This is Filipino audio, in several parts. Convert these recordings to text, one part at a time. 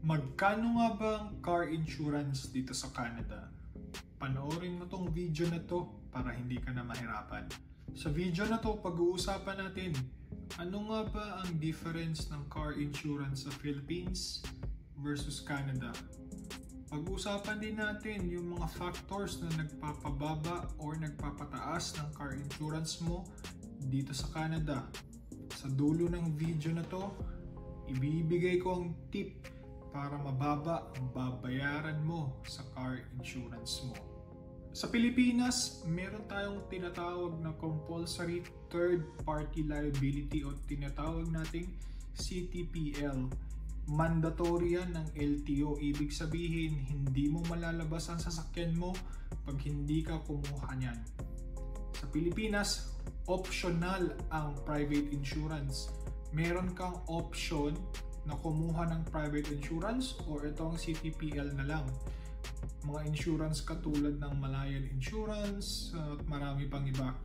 Magkano nga ba ang car insurance dito sa Canada? Panoorin mo tong video na to para hindi ka na mahirapan. Sa video na to, pag-uusapan natin ano nga ba ang difference ng car insurance sa Philippines versus Canada. Pag-uusapan din natin yung mga factors na nagpapababa or nagpapataas ng car insurance mo dito sa Canada. Sa dulo ng video na to, ibibigay ko ang tip para mababa ang babayaran mo sa car insurance mo. Sa Pilipinas, meron tayong tinatawag na compulsory third party liability o tinatawag nating CTPL. Mandatory yan ng LTO. Ibig sabihin, hindi mo malalabas ang sasakyan mo pag hindi ka kumuha niyan. Sa Pilipinas, optional ang private insurance. Meron kang option na kumuha ng private insurance or itong CTPL na lang. Mga insurance katulad ng Malayan Insurance at marami pang iba.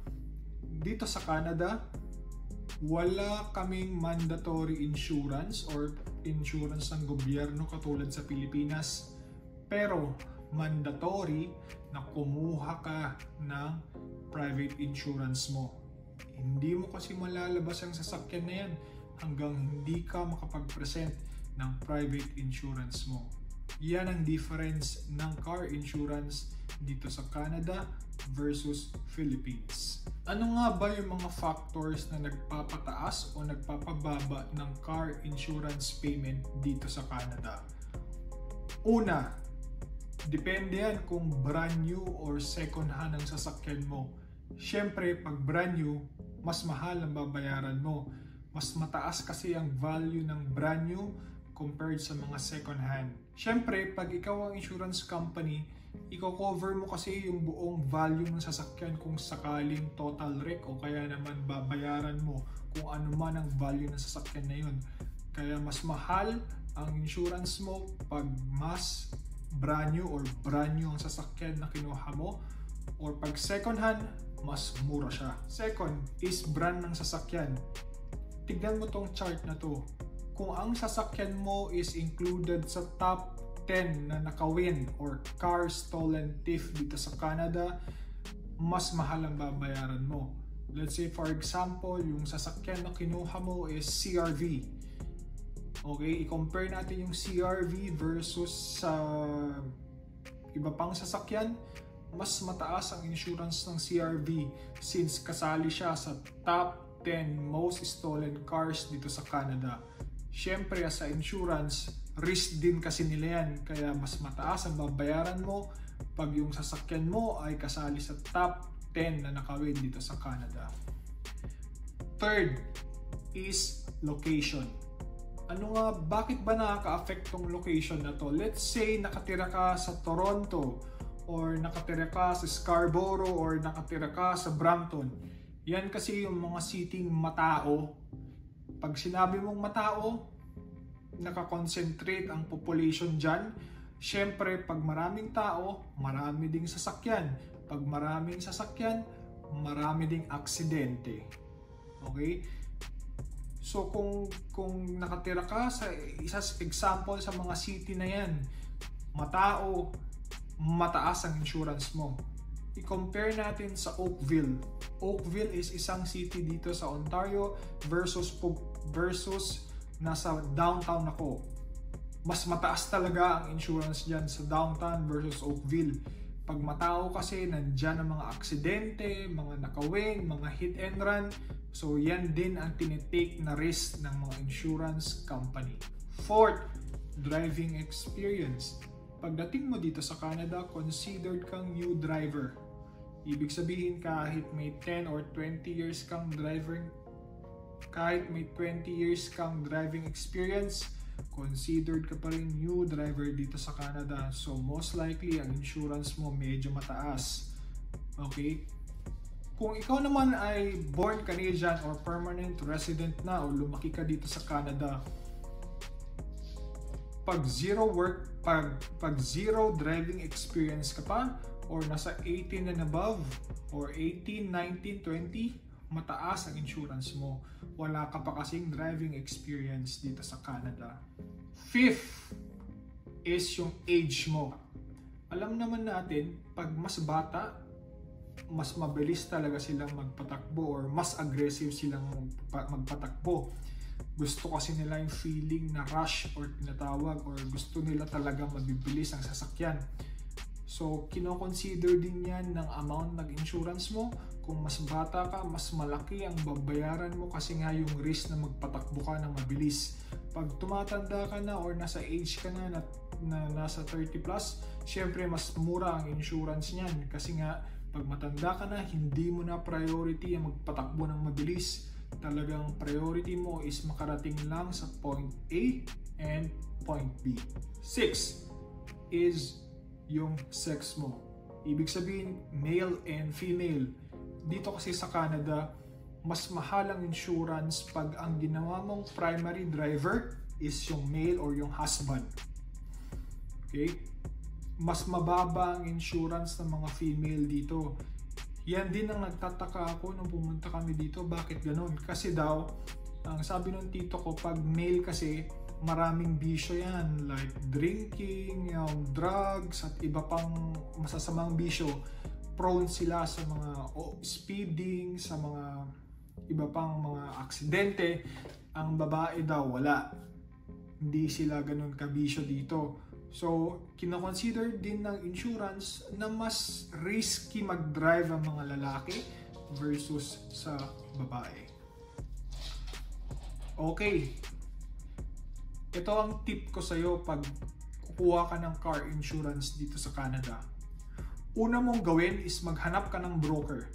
Dito sa Canada, wala kaming mandatory insurance or insurance ng gobyerno katulad sa Pilipinas. Pero mandatory na kumuha ka ng private insurance mo. Hindi mo kasi malalabas ang sasakyan na yan hanggang hindi ka makapag-present ng private insurance mo. Yan ang difference ng car insurance dito sa Canada versus Philippines. Ano nga ba yung mga factors na nagpapataas o nagpapababa ng car insurance payment dito sa Canada? Una, depende yan kung brand new or second hand ang sasakyan mo. Siyempre, pag brand new, mas mahal ang babayaran mo. Mas mataas kasi ang value ng brand new compared sa mga second hand. Siyempre, pag ikaw ang insurance company, i-cover mo kasi yung buong value ng sasakyan kung sakaling total wreck o kaya naman babayaran mo kung ano man ang value ng sasakyan na yun. Kaya mas mahal ang insurance mo pag mas brand new or brand new ang sasakyan na kinuha mo, or pag second hand, mas mura siya. Second is brand ng sasakyan. Tignan mo tong chart na to. Kung ang sasakyan mo is included sa top 10 na nakawin or car stolen thief dito sa Canada, mas mahal ang babayaran mo. Let's say for example, yung sasakyan na kinuha mo is CRV. Okay, i-compare natin yung CRV versus sa iba pang sasakyan. Mas mataas ang insurance ng CRV since kasali siya sa top 10 most stolen cars dito sa Canada. Siyempre, sa insurance, risk din kasi nila yan. Kaya mas mataas ang babayaran mo pag yung sasakyan mo ay kasali sa top 10 na nakawin dito sa Canada. Third is location. Bakit ba nakaka-affect tong location na to? Let's say nakatira ka sa Toronto or nakatira ka sa Scarborough or nakatira ka sa Brampton. Yan kasi yung mga city matao. Pag sinabi mong matao, nakakonsentrate ang population dyan. Siyempre, pag maraming tao, marami ding sasakyan. Pag maraming sasakyan, marami ding aksidente. Okay? So, kung nakatira ka sa example sa mga city na yan, matao, mataas ang insurance mo. I-compare natin sa Oakville. Oakville is isang city dito sa Ontario versus nasa downtown ako. Mas mataas talaga ang insurance dyan sa downtown versus Oakville. Pag matao kasi, nandyan ang mga aksidente, mga nakawin, mga hit and run. So yan din ang tinitake na risk ng mga insurance company. Fourth, driving experience. Pagdating mo dito sa Canada, considered kang new driver. Ibig sabihin, kahit may 10 or 20 years kang driving experience, considered ka pa rin new driver dito sa Canada. So most likely, ang insurance mo medyo mataas. Okay? Kung ikaw naman ay born Canadian or permanent resident na o lumaki ka dito sa Canada, pag zero driving experience ka pa or nasa 18 and above or 18, 19, 20, mataas ang insurance mo. Wala ka pa kasing driving experience dito sa Canada. Fifth, is yung age mo. Alam naman natin, pag mas bata, mas mabilis talaga silang magpatakbo or mas aggressive silang magpatakbo. Gusto kasi nila yung feeling na rush or tinatawag, or gusto nila talaga mabibilis ang sasakyan. So, kino-consider din yan ng amount ng insurance mo. Kung mas bata ka, mas malaki ang babayaran mo kasi nga yung risk na magpatakbo ka ng mabilis. Pag tumatanda ka na or nasa age ka na nasa 30 plus, syempre mas mura ang insurance niyan kasi nga pag matanda ka na, hindi mo na priority ang magpatakbo ng mabilis. Talagang priority mo is makarating lang sa point A and point B. 6 is yung sex mo. Ibig sabihin, male and female. Dito kasi sa Canada, mas mahal ang insurance pag ang ginawa mong primary driver is yung male or yung husband. Okay? Mas mababa ang insurance ng mga female dito. Yan din ang nagtataka ako nung pumunta kami dito. Bakit ganun? Kasi daw, ang sabi ng tito ko, pag male kasi, maraming bisyo yan. Like drinking, drugs, at iba pang masasamang bisyo. Prone sila sa mga speeding, sa mga iba pang mga aksidente. Ang babae daw, wala. Hindi sila ganun kabisyo dito. So, kino-consider din ng insurance na mas risky mag-drive ang mga lalaki versus sa babae. Okay. Ito ang tip ko sa'yo pag kukuha ka ng car insurance dito sa Canada. Una mong gawin is maghanap ka ng broker.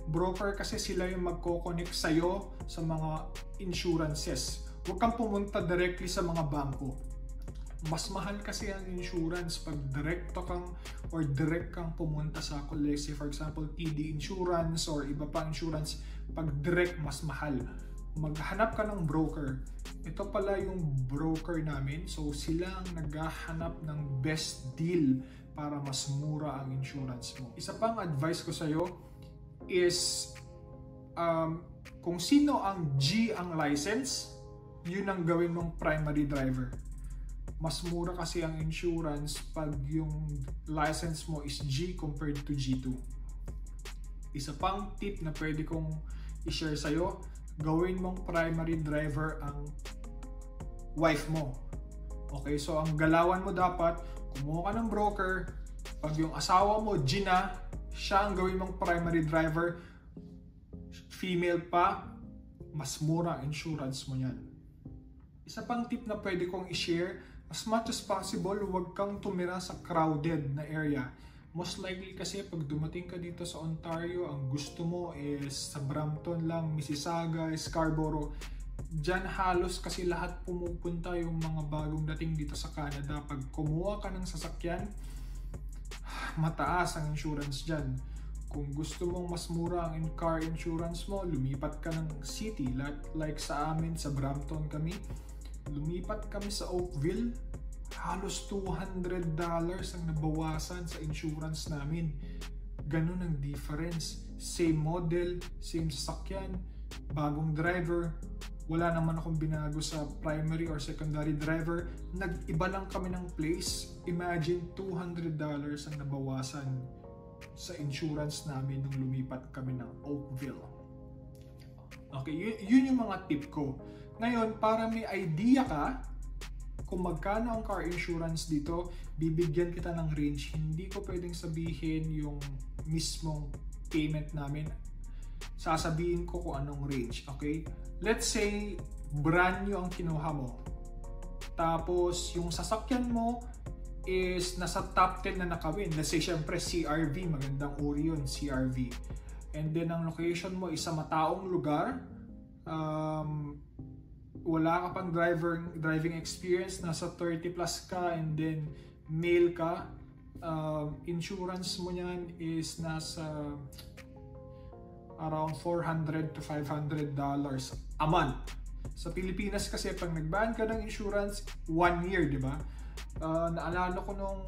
Broker kasi sila yung magko-connect sa'yo sa mga insurances. Huwag kang pumunta directly sa mga bangko. Mas mahal kasi ang insurance pag direct kang pumunta sa, let's say for example TD Insurance or iba pang insurance. Pag direct, mas mahal. Maghanap ka ng broker. Ito pala yung broker namin, so sila ang naghahanap ng best deal para mas mura ang insurance mo. Isa pang advice ko sa'yo is kung sino ang G ang license, yun ang gawin mong primary driver. Mas mura kasi ang insurance pag yung license mo is G compared to G2. Isa pang tip na pwede kong i-share sa'yo, gawin mong primary driver ang wife mo. Okay, so ang galawan mo dapat, kumuha ka ng broker, pag yung asawa mo, G na, siya ang gawin mong primary driver, female pa, mas mura ang insurance mo yan. Isa pang tip na pwede kong i-share, as much as possible, huwag kang tumira sa crowded na area. Most likely kasi pag dumating ka dito sa Ontario, ang gusto mo is sa Brampton lang, Mississauga, Scarborough. Diyan halos kasi lahat pumupunta yung mga bagong dating dito sa Canada. Pag kumuha ka ng sasakyan, mataas ang insurance dyan. Kung gusto mong mas mura ang car insurance mo, lumipat ka ng city. Like sa amin, sa Brampton kami. Lumipat kami sa Oakville, halos $200 ang nabawasan sa insurance namin. Ganun ang difference. Same model, same sasakyan, bagong driver. Wala naman akong binago sa primary or secondary driver. Nag-iba lang kami ng place. Imagine $200 ang nabawasan sa insurance namin nung lumipat kami ng Oakville. Okay, yun yung mga tip ko. Ngayon, para may idea ka kung magkano ang car insurance dito, bibigyan kita ng range. Hindi ko pwedeng sabihin yung mismong payment namin. Sasabihin ko kung anong range, okay? Let's say, brand new ang kinuha mo. Tapos, yung sasakyan mo is nasa top 10 na nakawin. Let's say, syempre, CRV. Magandang uri yun, CRV. And then, ang location mo is sa mataong lugar. Wala ka pang driving experience, nasa 30 plus ka, and then male ka, insurance mo niyan is nasa around $400 to $500 a month. Sa Pilipinas kasi pag nagbayad ka ng insurance, 1 year, di ba? Naalala ko nung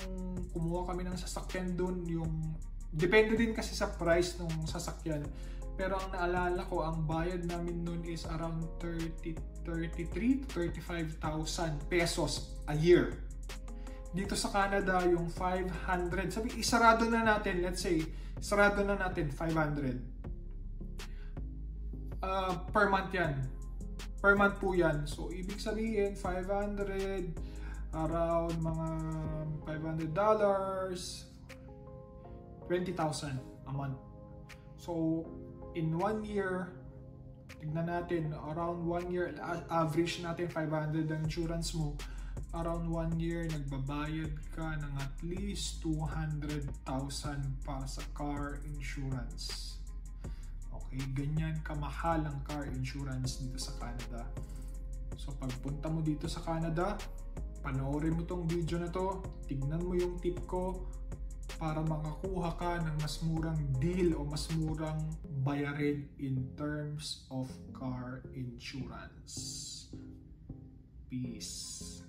kumuha kami ng sasakyan dun, yung depende din kasi sa price ng sasakyan. Pero ang naalala ko, ang bayad namin nun is around 33 to 35,000 pesos a year. dito sa Canada yung 500. Sabi, isarado na natin, let's say, sarado na natin 500. Per month yan. Per month po yan. So, ibig sabihin, 500, around mga $500, 20,000 a month. So, in 1 year, tignan natin, around 1 year, average natin 500 ang insurance mo. Around 1 year, nagbabayad ka ng at least 200,000 pa sa car insurance. Okay, ganyan kamahal ang car insurance dito sa Canada. So, pagpunta mo dito sa Canada, panoorin mo tong video na to, tignan mo yung tip ko, para makakuha ka ng mas murang deal o mas murang bayarin in terms of car insurance. Peace.